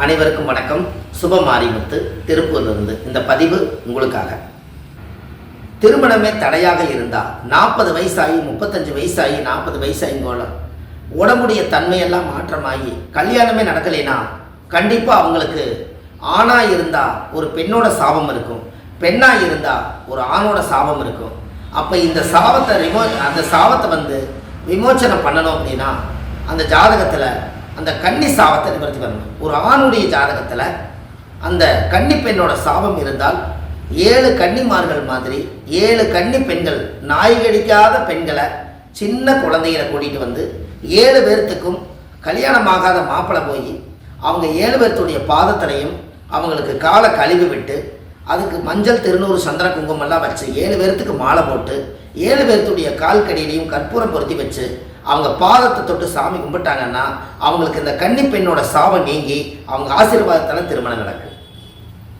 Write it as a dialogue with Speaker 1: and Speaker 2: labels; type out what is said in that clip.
Speaker 1: அனைவருக்கும் வணக்கம். சுபமாரிமுத்து திருப்பூரிலிருந்து இந்த பதிவு உங்களுக்காக. திருமணமே தடையாக இருந்தால் 40 வயசாகி 35 வயசாகி 40 வயசாகிங்கோல உடம்புடைய தன்மையெல்லாம் மாற்றமாகி கல்யாணமே நடக்கலைன்னா கண்டிப்பாக அவங்களுக்கு ஆணாக இருந்தால் ஒரு பெண்ணோட சாபம் இருக்கும், பெண்ணாக இருந்தால் ஒரு ஆணோட சாபம் இருக்கும். அப்போ இந்த சாபத்தை விமோச்சனம் பண்ணணும் அப்படின்னா அந்த ஜாதகத்தில் அந்த கன்னி சாபத்தை நிவர்த்தி பண்ணணும். ஒரு ஆணுடைய ஜாதகத்தில் அந்த கன்னி பெண்ணோட சாபம் இருந்தால் 7 கன்னிமார்கள் மாதிரி 7 கன்னி பெண்கள், நாய் கடிக்காத பெண்களை, சின்ன குழந்தைகளை கூட்டிகிட்டு வந்து 7 பேர்த்துக்கும் கல்யாணமாகாத மாப்பிள்ளை போய் அவங்க 7 பேர்த்துடைய பாதத்திலையும் அவங்களுக்கு காலை கழுவி விட்டு அதுக்கு மஞ்சள் திருநூறு சந்திர குங்குமம்லாம் வச்சு 7 பேர்த்துக்கு மாலை போட்டு 7 பேர்த்துடைய கால் கடியிலையும் கற்பூரம் பொருத்தி வச்சு அவங்க பாதத்தை தொட்டு சாமி கும்பிட்டாங்கன்னா அவங்களுக்கு இந்த கன்னி பெண்ணோட சாபம் நீங்கி அவங்க ஆசீர்வாதத்தால் திருமணம் நடக்கும்.